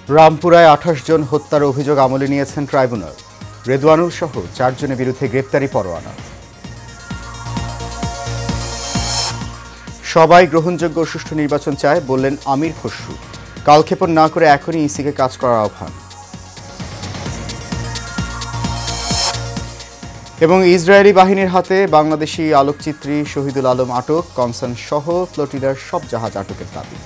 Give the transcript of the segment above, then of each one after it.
রামপুরায় ২৮ জন হত্যার অভিযোগ আমলে নিয়েছেন ট্রাইব্যুনাল। রেদওয়ানুল সহ ৪ জনের বিরুদ্ধে গ্রেপ্তারি পরোয়ানা। সবাই গ্রহণযোগ্য ও সুষ্ঠু নির্বাচন চায় বললেন আমির খসরু। কালক্ষেপণ না করে এখনই ইসিকে কাজ করার আহ্বান। এবং ইসরায়েলি বাহিনীর হাতে বাংলাদেশি আলোকচিত্রী শহীদুল আলম আটক। কনসার্ন সহ ফ্লোটিডার সব জাহাজ আটকের দাবি।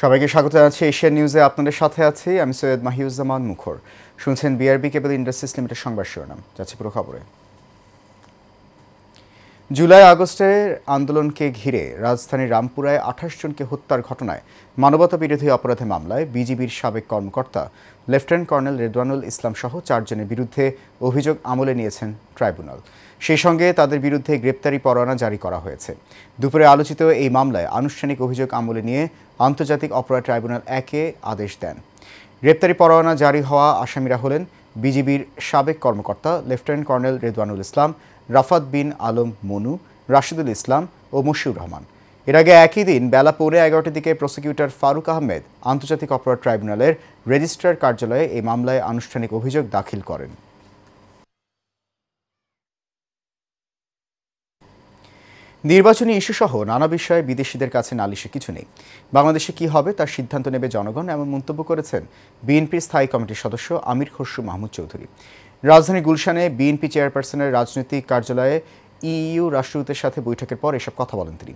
সবাইকে স্বাগত জানাচ্ছি এশিয়ান নিউজে। আপনাদের সাথে আছি আমি সৈয়দ মাহিউজ্জামান মুখর। শুনছেন বিআরবি কেবল ইন্ডাস্ট্রিজ লিমিটেড সংবাদ শিরোনাম। যাচ্ছে পুরো খবরে। জুলাই আগস্টের আন্দোলনকে ঘিরে রাজধানীর রামপুরায় ২৮ জনকে হত্যার ঘটনায় মানবতা বিরোধী অপরাধে মামলায় বিজিবির সাবেক কর্মকর্তা লেফটেন্যান্ট কর্নেল রেদওয়ানুল ইসলাম সহ ৪ জনের বিরুদ্ধে অভিযোগ আমলে নিয়েছেন ট্রাইব্যুনাল। সেই সঙ্গে তাদের বিরুদ্ধে গ্রেপ্তারি পরোয়ানা জারি করা হয়েছে। দুপুরে আলোচিত এই মামলায় আনুষ্ঠানিক অভিযোগ আমলে নিয়ে আন্তর্জাতিক অপরাধ ট্রাইব্যুনাল ১-এ আদেশ দেন। গ্রেপ্তারি পরোয়ানা জারি হওয়া আসামিরা হলেন বিজিবির সাবেক কর্মকর্তা লেফটেন্যান্ট কর্নেল রেদওয়ানুল ইসলাম, রাফাত বিন আলম মনু, রাশিদুল ইসলাম ও মশিউর রহমান। এর আগে একই দিন বেলা 11:15টার দিকে প্রসিকিউটর ফারুক আহমেদ আন্তর্জাতিক অপরাধ ট্রাইব্যুনালের রেজিস্ট্রার কার্যালয়ে এই মামলায় আনুষ্ঠানিক অভিযোগ দাখিল করেন। নির্বাচনী ইস্যুসহ নানা বিষয়ে বিদেশিদের কাছে নালিশে কিছু নেই। বাংলাদেশে কি হবে তার সিদ্ধান্ত নেবে জনগণ, এমন মন্তব্য করেছেন বিএনপির স্থায়ী কমিটির সদস্য আমির খসরু মাহমুদ চৌধুরী। রাজধানী গুলশানে বিএনপি চেয়ারপারসনের রাজনৈতিক কার্যালয়ে ইইউ রাষ্ট্রদূতের সাথে বৈঠকের পর এসব কথা বলেন তিনি।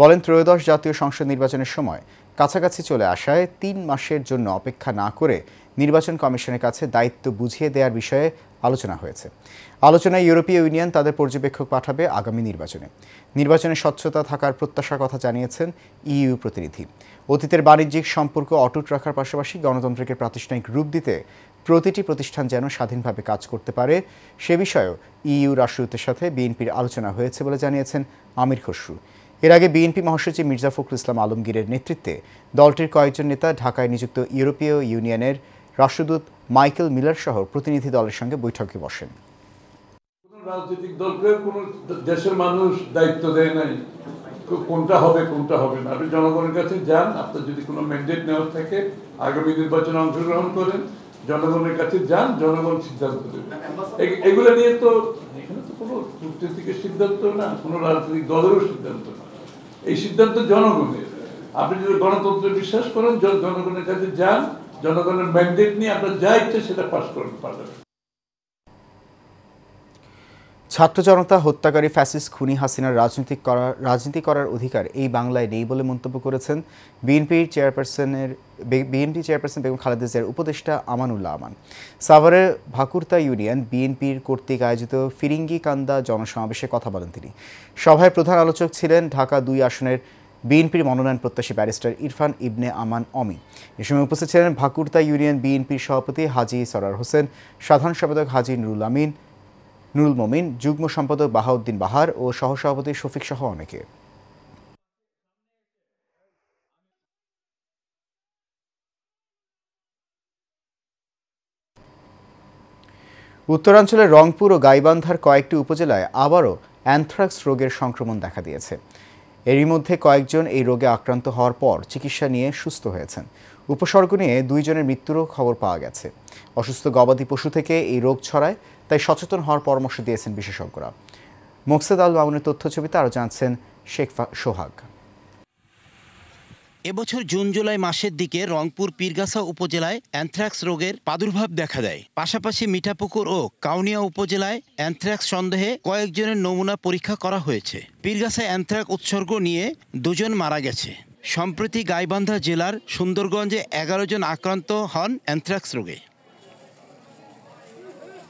বলেন, ত্রয়োদশ জাতীয় সংসদ নির্বাচনের সময় কাছাকাছি চলে আসায় ৩ মাসের জন্য অপেক্ষা না করে নির্বাচন কমিশনের কাছে দায়িত্ব বুঝিয়ে দেওয়ার বিষয়ে আলোচনা হয়েছে। আলোচনায় ইউরোপীয় ইউনিয়ন তাদের পর্যবেক্ষক পাঠাবে আগামী নির্বাচনে। নির্বাচনে স্বচ্ছতা থাকার প্রত্যাশার কথা জানিয়েছেন ইইউ প্রতিনিধি। অতীতের বাণিজ্যিক সম্পর্ক অটুট রাখার পাশাপাশি গণতন্ত্রকে প্রাতিষ্ঠানিক রূপ দিতে প্রতিটি প্রতিষ্ঠান যেন স্বাধীনভাবে কাজ করতে পারে সে বিষয়েও ইইউ রাষ্ট্রদূতের সাথে বিএনপির আলোচনা হয়েছে বলে জানিয়েছেন আমির খসরু। এর আগে বিএনপি মহাসচিব মির্জা ফখরুল ইসলাম আলমগীরের নেতৃত্বে দলটির কয়েকজন নেতা ঢাকায় নিযুক্ত ইউরোপীয় ইউনিয়নের রাষ্ট্রদূত মাইকেল মিলার সহ প্রতিনিধি দলের সঙ্গে বৈঠকে বসেন। রাজনৈতিক দলকে কোনো দেশের মানুষ দায়িত্ব দেয় নাই কোনটা হবে কোনটা হবে না। আপনি জনগণের কাছে যান, আপনার যদি কোনো ম্যান্ডেট নেওয়ার থাকে আগামী নির্বাচনে অংশগ্রহণ করেন, জনগণের কাছে যান, জনগণ সিদ্ধান্ত দেবে। এগুলো নিয়ে তো এখানে তো কোনো কূটনীতিকের সিদ্ধান্ত না, কোনো রাজনৈতিক দলেরও সিদ্ধান্ত না। এই সিদ্ধান্ত জনগণের। আপনি যদি গণতন্ত্রে বিশ্বাস করেন, জনগণের কাছে যান, জনগণের ম্যান্ডেট নিয়ে আপনার যা ইচ্ছে সেটা পাস করেন, পাঠাবেন। ছাত্র জনতা হত্যাকারী ফ্যাসিস্ট খুনি হাসিনার রাজনীতি করার অধিকার এই বাংলায় নেই বলে মন্তব্য করেছেন বিএনপি চেয়ারপারসন বেগম খালেদা জিয়ার উপদেষ্টা আমানুল্লাহ আমান। সাভারে ভাকুরতা ইউনিয়ন বিএনপির কর্তৃক আয়োজিত ফিরিঙ্গিকান্দা জনসমাবেশে কথা বলেন তিনি। সভায় প্রধান আলোচক ছিলেন ঢাকা ২ আসনের বিএনপির মনোনয়ন প্রত্যাশী ব্যারিস্টার ইরফান ইবনে আমান অমি। এ সময় উপস্থিত ছিলেন ভাকুরতা ইউনিয়ন বিএনপির সভাপতি হাজী সরার হোসেন, সাধারণ সম্পাদক হাজী নুরুল মমিন, যুগ্ম সম্পাদক বাহাউদ্দিন বাহার ও সহসভাপতি শফিক সহ অনেকে। উত্তরাঞ্চলের রংপুর ও গাইবান্ধার কয়েকটি উপজেলায় আবারও অ্যানথ্রাক্স রোগের সংক্রমণ দেখা দিয়েছে। এরই মধ্যে কয়েকজন এই রোগে আক্রান্ত হওয়ার পর চিকিৎসা নিয়ে সুস্থ হয়েছেন। উপসর্গ নিয়ে 2 জনের মৃত্যুরও খবর পাওয়া গেছে। অসুস্থ গবাদি পশু থেকে এই রোগ ছড়ায়, তাই সচেতন হওয়ার পরামর্শ দিয়েছেন বিশেষজ্ঞরা। মোকসেদ আল মামুনের তথ্যছবিতে আরও জানছেন শেখ সোহাগ। এবছর জুন জুলাই মাসের দিকে রংপুর পীরগাছা উপজেলায় অ্যানথ্রাক্স রোগের প্রাদুর্ভাব দেখা দেয়। পাশাপাশি মিঠাপুকুর ও কাউনিয়া উপজেলায় অ্যানথ্রাক্স সন্দেহে কয়েকজনের নমুনা পরীক্ষা করা হয়েছে। পীরগাছায় অ্যানথ্রাক্স উৎসর্গ নিয়ে 2 জন মারা গেছে। সম্প্রতি গাইবান্ধা জেলার সুন্দরগঞ্জে 11 জন আক্রান্ত হন অ্যানথ্রাক্স রোগে।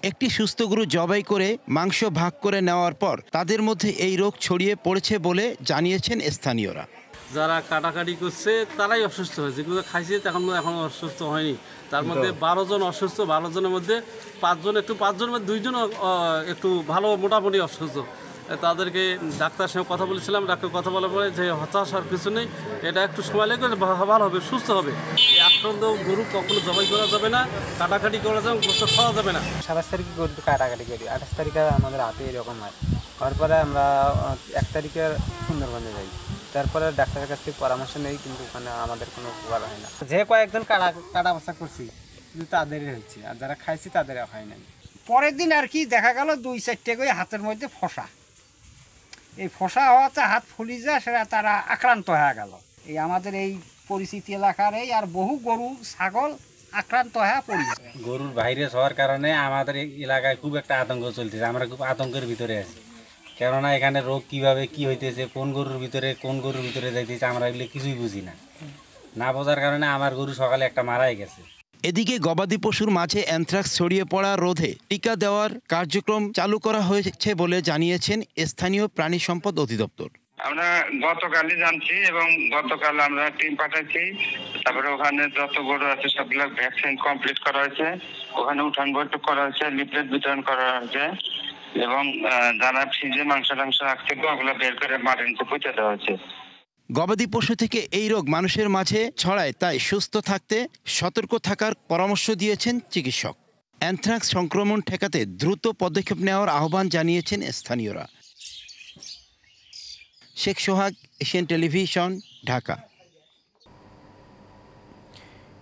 একটি সুস্থ গরু জবাই করে মাংস ভাগ করে নেওয়ার পর তাদের মধ্যে এই রোগ ছড়িয়ে পড়েছে বলে জানিয়েছেন স্থানীয়রা। যারা কাটাকাটি করছে তারাই অসুস্থ হয়েছে, যেগুলো খাইছে এখন অসুস্থ হয়নি। তার মধ্যে 12 জন অসুস্থ, 12 জনের মধ্যে 5 জনের মধ্যে 2 জন একটু ভালো মোটামুটি অসুস্থ। তাদেরকে ডাক্তারের সঙ্গে কথা বলেছিলাম, ডাক্তার কথা বলার পরে যে হতাশ আর কিছু নেই, এটা একটু সময় লাগবে, ভালো হবে, সুস্থ হবে। এই আক্রান্ত গরু কখনো জবাই করা যাবে না, কাটাকাটি করা যাবে, গোস্ত খাওয়া যাবে না। 27 তারিখে গরু কাটাকাটি করি, 28 তারিখে আমাদের হাতে এরকম হয়। তারপরে আমরা 1 তারিখে সুন্দরবনে যাই, তারপরে ডাক্তারের কাছ থেকে পরামর্শ নেই, কিন্তু ওখানে আমাদের কোনো উপকার হয় না। যে কয়েকজন কাটা বসা করছি কিন্তু তাদেরই হয়েছে, আর যারা খাইছি তাদের হয় নাই। পরের দিন আর কি দেখা গেল 2-4টে করে হাতের মধ্যে ফসা, এই ফসা হওয়াতে হাত ফুলি যায়, সেটা তারা আক্রান্ত হয়ে গেল। এই আমাদের এই পরিচিতি এলাকার এই আর বহু গরু ছাগল আক্রান্ত হয়ে পড়ে যাবে। গরুর ভাইরাস হওয়ার কারণে আমাদের এই এলাকায় খুব একটা আতঙ্ক চলতেছে, আমরা খুব আতঙ্কের ভিতরে আছি। কেননা এখানে রোগ কিভাবে কি হইতেছে, কোন গরুর ভিতরে যাইতেছে, আমরা এগুলো কিছুই বুঝি না বোঝার কারণে আমার গরু সকালে একটা মারাই গেছে। এদিকে গবাদি পশুর মাঝে অ্যানথ্রাক্স ছড়িয়ে পড়া রোধে টিকা দেওয়ার কার্যক্রম চালু করা হয়েছে বলে জানিয়েছেন স্থানীয় প্রাণী সম্পদ অধিদপ্তর। আমরা গতকালই জানছি এবং গতকাল আমরা টিম পাঠাচ্ছি, তারপরে ওখানে যত গরু আছে সবগুলো ভ্যাকসিন কমপ্লিট করা হয়েছে, ওখানে উঠান বৈঠক করা হয়েছে, লিফলেট বিতরণ করা হয়েছে এবং যারা ফ্রিজে মাংস রাখছে ওগুলো বের করে মাঠে নিচে পুঁতে দেওয়া হয়েছে। গবাদি পশু থেকে এই রোগ মানুষের মাঝে ছড়ায়, তাই সুস্থ থাকতে সতর্ক থাকার পরামর্শ দিয়েছেন চিকিৎসক। অ্যানথ্রাক্স সংক্রমণ ঠেকাতে দ্রুত পদক্ষেপ নেওয়ার আহ্বান জানিয়েছেন স্থানীয়রা। Sheikh Sohag, Asian television, Dhaka.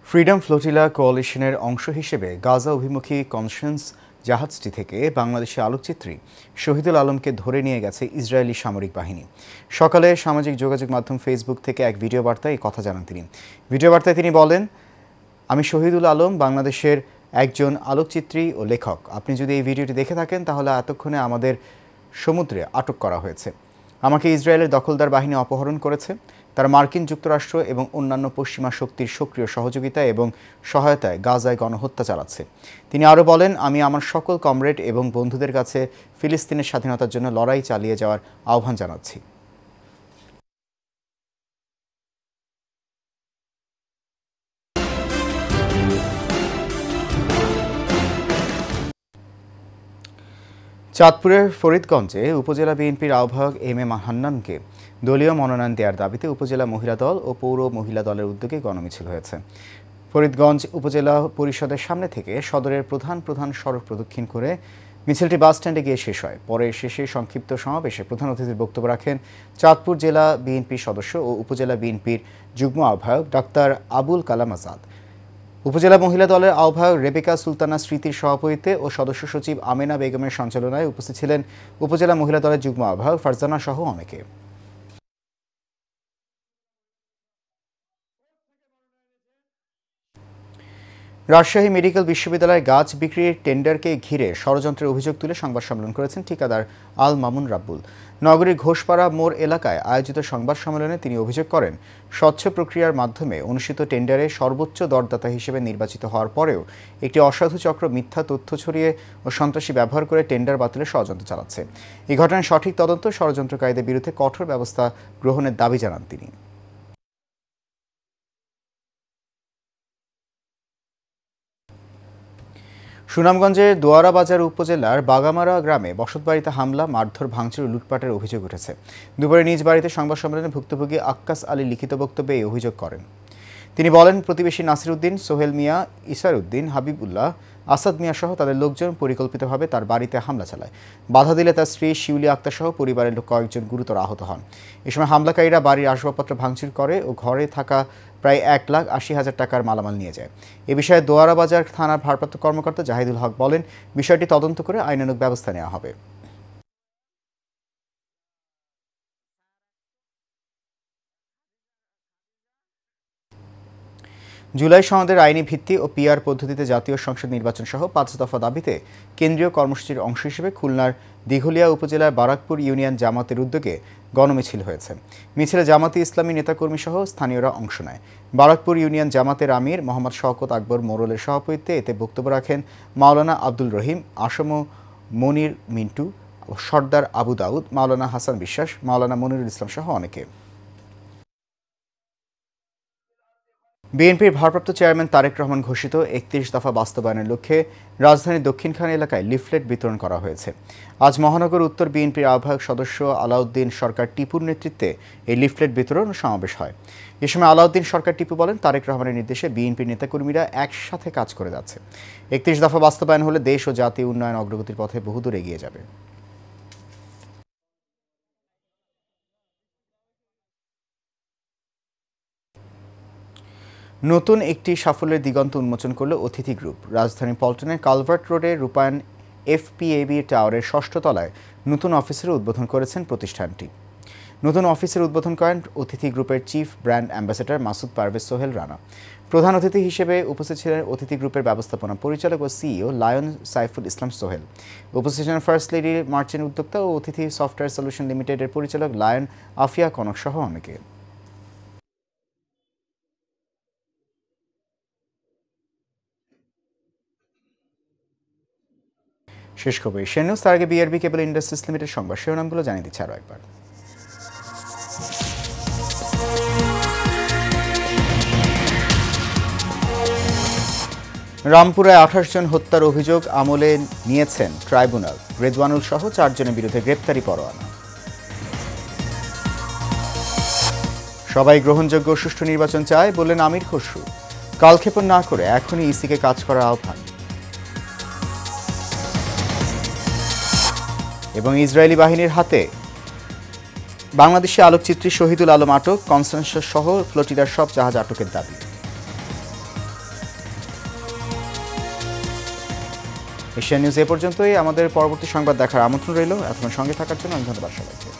Freedom flotilla কোয়ালিশনের অংশ হিসেবে গাজা অভিমুখী কনসেন্স জাহাজটি থেকে বাংলাদেশি আলোকচিত্রী শহীদুল আলমকে ধরে নিয়ে গেছে ইসরায়েলি সামরিক বাহিনী। সকালে সামাজিক যোগাযোগ মাধ্যম ফেসবুক থেকে এক ভিডিও বার্তায় এই কথা জানান তিনি। ভিডিও বার্তায় তিনি বলেন, আমি শহীদুল আলম, বাংলাদেশের একজন আলোকচিত্রী ও লেখক। আপনি যদি এই ভিডিওটি দেখে থাকেন তাহলে এতক্ষণে আমাদের সমুদ্রে আটক করা হয়েছে। আমাকে ইসরায়েলের দখলদার বাহিনী অপহরণ করেছে। তারা মার্কিন যুক্তরাষ্ট্র এবং অন্যান্য পশ্চিমা শক্তির সক্রিয় সহযোগিতা এবং সহায়তায় গাজায় গণহত্যা চালাচ্ছে। তিনি আরও বলেন, আমি আমার সকল কমরেড এবং বন্ধুদের কাছে ফিলিস্তিনের স্বাধীনতার জন্য লড়াই চালিয়ে যাওয়ার আহ্বান জানাচ্ছি। চাঁদপুরের ফরিদগঞ্জে উপজেলা বিএনপির আহ্বায়ক এম এ হান্নানকে দলীয় মনোনয়ন দেওয়ার দাবিতে উপজেলা মহিলা দল ও পৌর মহিলা দলের উদ্যোগে গণমিছিল হয়েছে। ফরিদগঞ্জ উপজেলা পরিষদের সামনে থেকে সদরের প্রধান সড়ক প্রদক্ষিণ করে মিছিলটি বাসস্ট্যান্ডে গিয়ে শেষ হয়। পরে শেষে সংক্ষিপ্ত সমাবেশে প্রধান অতিথির বক্তব্য রাখেন চাঁদপুর জেলা বিএনপির সদস্য ও উপজেলা বিএনপির যুগ্ম আহ্বায়ক ডাক্তার আবুল কালাম আজাদ। উপজেলা মহিলা দলের আহ্বায়ক রেবেকা সুলতানা স্মৃতির সভাপতিত্বে ও সদস্য সচিব আমেনা বেগমের সঞ্চালনায় উপস্থিত ছিলেন উপজেলা মহিলা দলের যুগ্ম আহ্বায়ক ফারজানা সহ অনেকে। রাজশাহী মেডিকেল বিশ্ববিদ্যালয়ের গাছ বিক্রির টেন্ডারকে ঘিরে ষড়যন্ত্রের অভিযোগ তুলে সংবাদ সম্মেলন করেছেন ঠিকাদার আল মামুন রাব্বুল। নগরীর ঘোষপাড়া মোড় এলাকায় আয়োজিত সংবাদ সম্মেলনে তিনি অভিযোগ করেন, স্বচ্ছ প্রক্রিয়ার মাধ্যমে অনুষ্ঠিত টেন্ডারে সর্বোচ্চ দরদাতা হিসেবে নির্বাচিত হওয়ার পরেও একটি অসাধু চক্র মিথ্যা তথ্য ছড়িয়ে ও সন্ত্রাসী ব্যবহার করে টেন্ডার বাতিলের ষড়যন্ত্র চালাচ্ছে। এই ঘটনার সঠিক তদন্ত, ষড়যন্ত্রকারীদের বিরুদ্ধে কঠোর ব্যবস্থা গ্রহণের দাবি জানান তিনি। সুনামগঞ্জের দোয়ারা বাজার উপজেলার বাগামারা গ্রামে বসতবাড়িতে হামলা, মারধর, ভাঙচুর, লুটপাটের অভিযোগ উঠেছে। দুপুরে নিজ বাড়িতে সংবাদ সম্মেলনে ভুক্তভোগী আক্কাস আলী লিখিত বক্তব্যে এই অভিযোগ করেন। তিনি বলেন, প্রতিবেশী নাসির উদ্দিন, সোহেল মিয়া, ইসার উদ্দিন, হাবিবুল্লাহ, আসাদ মিয়া সহ তাদের লোকজন পরিকল্পিতভাবে তার বাড়িতে হামলা চালায়। বাধা দিলে তার স্ত্রী শিউলি আক্তার সহ পরিবারের লোক কয়েকজন গুরুতর আহত হন। এ সময় হামলাকারীরা বাড়ির আসবাবপত্র ভাঙচুর করে ও ঘরে থাকা প্রায় 1,80,000 টাকার মালামাল নিয়ে যায়। এ বিষয়ে দোয়ারা বাজার থানার ভারপ্রাপ্ত কর্মকর্তা জাহিদুল হক বলেন, বিষয়টি তদন্ত করে আইনানুগ ব্যবস্থা নেওয়া হবে। জুলাই সনদের আইনি ভিত্তি ও পিআর পদ্ধতিতে জাতীয় সংসদ নির্বাচন সহ 5 দফা দাবিতে কেন্দ্রীয় কর্মসূচির অংশ হিসেবে খুলনার দিঘলিয়া উপজেলার বারাকপুর ইউনিয়ন জামাতের উদ্যোগে গণমিছিল হয়েছে। মিছিলে জামাতি ইসলামী নেতাকর্মী সহ স্থানীয়রা অংশ নেয়। বারাকপুর ইউনিয়ন জামাতের আমির মোহাম্মদ শওকত আকবর মোরলের সভাপতিত্বে এতে বক্তব্য রাখেন মাওলানা আব্দুল রহিম, আসম মনির মিন্টু, সর্দার আবু দাউদ, মাওলানা হাসান বিশ্বাস, মাওলানা মনিরুল ইসলাম সহ অনেকে। বিএনপির ভারপ্রাপ্ত চেয়ারম্যান তারেক রহমান ঘোষিত ৩১ দফা বাস্তবায়নের লক্ষ্যে রাজধানীর দক্ষিণখান এলাকায় লিফলেট বিতরণ করা হয়েছে। আজ মহানগর উত্তর বিএনপির আহ্বায়ক সদস্য আলাউদ্দিন সরকার টিপুর নেতৃত্বে এই লিফলেট বিতরণ সমাবেশ হয়। এ সময় আলাউদ্দিন সরকার টিপু বলেন, তারেক রহমানের নির্দেশে বিএনপির নেতাকর্মীরা একসাথে কাজ করে যাচ্ছে। ৩১ দফা বাস্তবায়ন হলে দেশ ও জাতীয় উন্নয়ন অগ্রগতির পথে বহুদূর এগিয়ে যাবে। নতুন একটি সাফল্যের দিগন্ত উন্মোচন করল অতিথি গ্রুপ। রাজধানী পল্টনের কালভার্ট রোডে রূপায়ণ FPAB টাওয়ারের ৬ষ্ঠ তলায় নতুন অফিসের উদ্বোধন করেছেন প্রতিষ্ঠানটি। নতুন অফিসের উদ্বোধন করেন অতিথি গ্রুপের chief brand ambassador Masud Parvez Sohel Rana. প্রধান অতিথি হিসেবে উপস্থিত ছিলেন অতিথি গ্রুপের ব্যবস্থাপনা পরিচালক ও CEO লায়ন সাইফুল ইসলাম সোহেল। উপস্থিত ছিলেন ফার্স্ট লেডি মার্চেন্ট উদ্যোক্তা ও অতিথি সফটওয়্যার সলিউশন লিমিটেডের পরিচালক লায়ন আফিয়া কনক সহ অনেকে। শেষ খবর এশিয়ান নিউজ। তার আগে BRB কেবল ইন্ডাস্ট্রিজ লিমিটেড সংবাদ শিরোনামগুলো জানিয়ে দিচ্ছে আরও একবার। রামপুরায় 28 জন হত্যার অভিযোগ আমলে নিয়েছেন ট্রাইব্যুনাল। রেদওয়ানুল সহ 4 জনের বিরুদ্ধে গ্রেপ্তারি পরোয়ানা। সবাই গ্রহণযোগ্য সুষ্ঠু নির্বাচন চায় বললেন আমির খসরু। কালক্ষেপণ না করে এখনই ইসিকে কাজ করার আহ্বান। এবং ইসরায়েলি বাহিনীর হাতে বাংলাদেশি আলোকচিত্রী শহীদুল আলম আটক। কনস্টান্সা সহ ফ্লোটিডার সব জাহাজ আটকের দাবি। এশিয়ান নিউজ এ পর্যন্তই। আমাদের পরবর্তী সংবাদ দেখার আমন্ত্রণ রইল। এতক্ষণ সঙ্গে থাকার জন্য ধন্যবাদ সবাইকে।